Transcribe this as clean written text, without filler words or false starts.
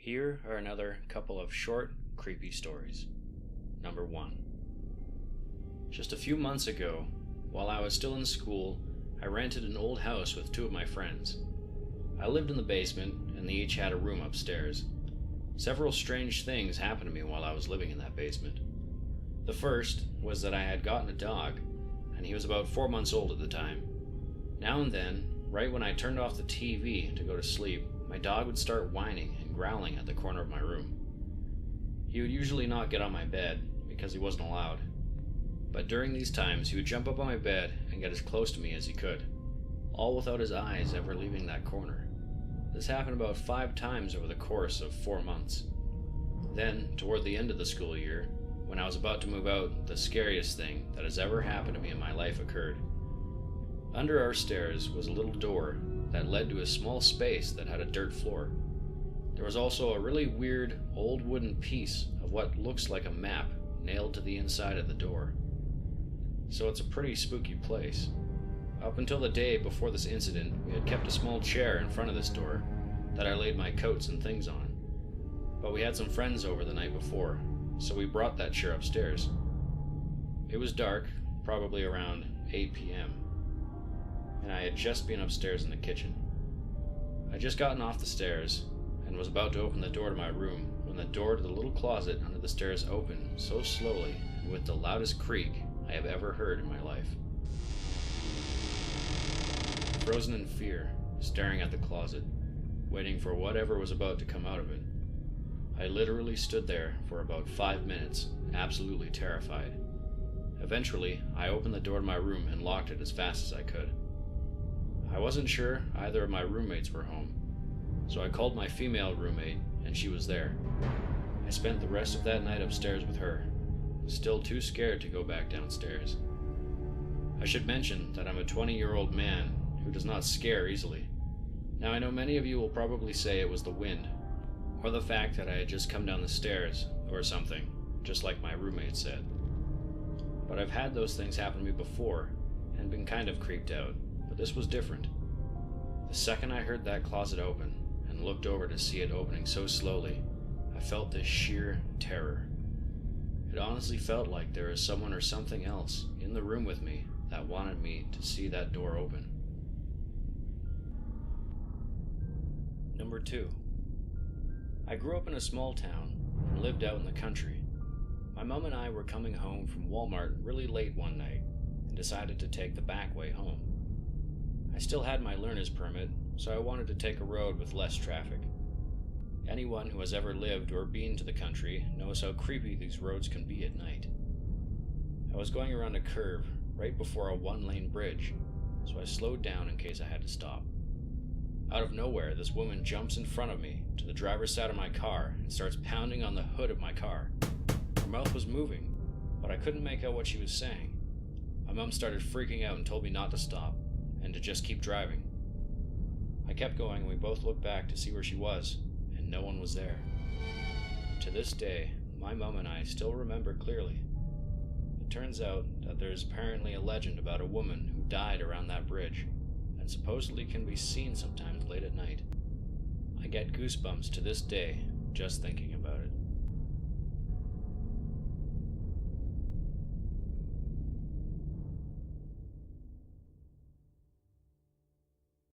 Here are another couple of short, creepy stories. Number 1. Just a few months ago, while I was still in school, I rented an old house with two of my friends. I lived in the basement, and they each had a room upstairs. Several strange things happened to me while I was living in that basement. The first was that I had gotten a dog, and he was about 4 months old at the time. Now and then, right when I turned off the TV to go to sleep, my dog would start whining and growling at the corner of my room. He would usually not get on my bed, because he wasn't allowed. But during these times, he would jump up on my bed and get as close to me as he could, all without his eyes ever leaving that corner. This happened about 5 times over the course of 4 months. Then, toward the end of the school year, when I was about to move out, the scariest thing that has ever happened to me in my life occurred. Under our stairs was a little door that led to a small space that had a dirt floor. There was also a really weird old wooden piece of what looks like a map nailed to the inside of the door. So it's a pretty spooky place. Up until the day before this incident, we had kept a small chair in front of this door that I laid my coats and things on. But we had some friends over the night before, so we brought that chair upstairs. It was dark, probably around 8 p.m., and I had just been upstairs in the kitchen. I'd just gotten off the stairs and was about to open the door to my room when the door to the little closet under the stairs opened so slowly and with the loudest creak I have ever heard in my life. Frozen in fear, staring at the closet, waiting for whatever was about to come out of it. I literally stood there for about 5 minutes, absolutely terrified. Eventually, I opened the door to my room and locked it as fast as I could. I wasn't sure either of my roommates were home, so I called my female roommate, and she was there. I spent the rest of that night upstairs with her, still too scared to go back downstairs. I should mention that I'm a 20-year-old man who does not scare easily. Now I know many of you will probably say it was the wind, or the fact that I had just come down the stairs, or something, just like my roommate said. But I've had those things happen to me before, and been kind of creeped out, but this was different. The second I heard that closet open, and looked over to see it opening so slowly, I felt this sheer terror. It honestly felt like there was someone or something else in the room with me that wanted me to see that door open. Number 2. I grew up in a small town and lived out in the country. My mom and I were coming home from Walmart really late one night and decided to take the back way home. I still had my learner's permit, so I wanted to take a road with less traffic. Anyone who has ever lived or been to the country knows how creepy these roads can be at night. I was going around a curve right before a 1-lane bridge, so I slowed down in case I had to stop. Out of nowhere, this woman jumps in front of me to the driver's side of my car and starts pounding on the hood of my car. Her mouth was moving, but I couldn't make out what she was saying. My mom started freaking out and told me not to stop, and to just keep driving. I kept going and we both looked back to see where she was, and no one was there. To this day, my mom and I still remember clearly. It turns out that there is apparently a legend about a woman who died around that bridge, and supposedly can be seen sometimes late at night. I get goosebumps to this day just thinking about it.